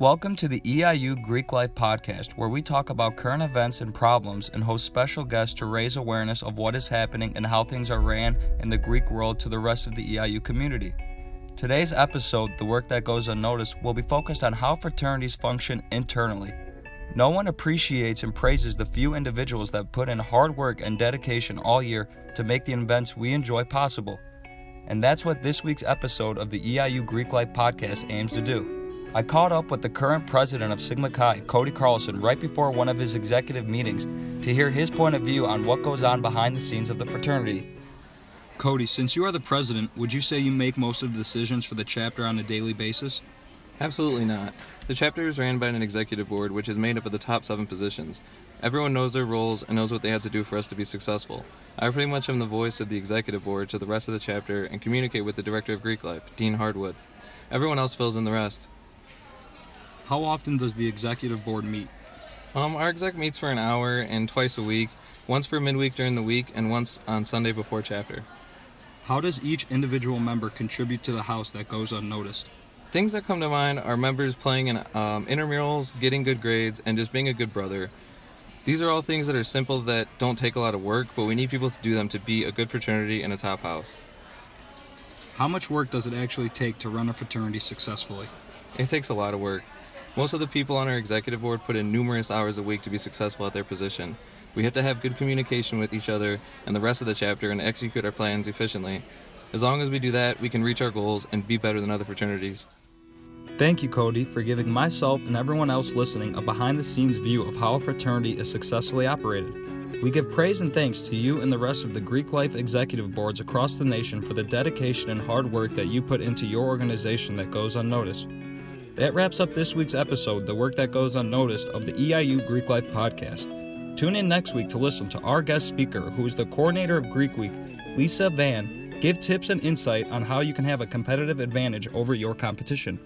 Welcome to the EIU Greek Life Podcast, where we talk about current events and problems and host special guests to raise awareness of what is happening and how things are ran in the Greek world to the rest of the EIU community. Today's episode, The Work That Goes Unnoticed, will be focused on how fraternities function internally. No one appreciates and praises the few individuals that put in hard work and dedication all year to make the events we enjoy possible. And that's what this week's episode of the EIU Greek Life Podcast aims to do. I caught up with the current president of Sigma Chi, Cody Carlson, right before one of his executive meetings to hear his point of view on what goes on behind the scenes of the fraternity. Cody, since you are the president, would you say you make most of the decisions for the chapter on a daily basis? Absolutely not. The chapter is ran by an executive board, which is made up of the top 7 positions. Everyone knows their roles and knows what they have to do for us to be successful. I pretty much am the voice of the executive board to the rest of the chapter and communicate with the director of Greek Life, Dean Hardwood. Everyone else fills in the rest. How often does the executive board meet? Our exec meets for an hour and twice a week, once for midweek during the week and once on Sunday before chapter. How does each individual member contribute to the house that goes unnoticed? Things that come to mind are members playing in intramurals, getting good grades, and just being a good brother. These are all things that are simple that don't take a lot of work, but we need people to do them to be a good fraternity and a top house. How much work does it actually take to run a fraternity successfully? It takes a lot of work. Most of the people on our executive board put in numerous hours a week to be successful at their position. We have to have good communication with each other and the rest of the chapter and execute our plans efficiently. As long as we do that, we can reach our goals and be better than other fraternities. Thank you, Cody, for giving myself and everyone else listening a behind-the-scenes view of how a fraternity is successfully operated. We give praise and thanks to you and the rest of the Greek Life executive boards across the nation for the dedication and hard work that you put into your organization that goes unnoticed. That wraps up this week's episode, The Work That Goes Unnoticed, of the EIU Greek Life Podcast. Tune in next week to listen to our guest speaker, who is the coordinator of Greek Week, Lisa Van, give tips and insight on how you can have a competitive advantage over your competition.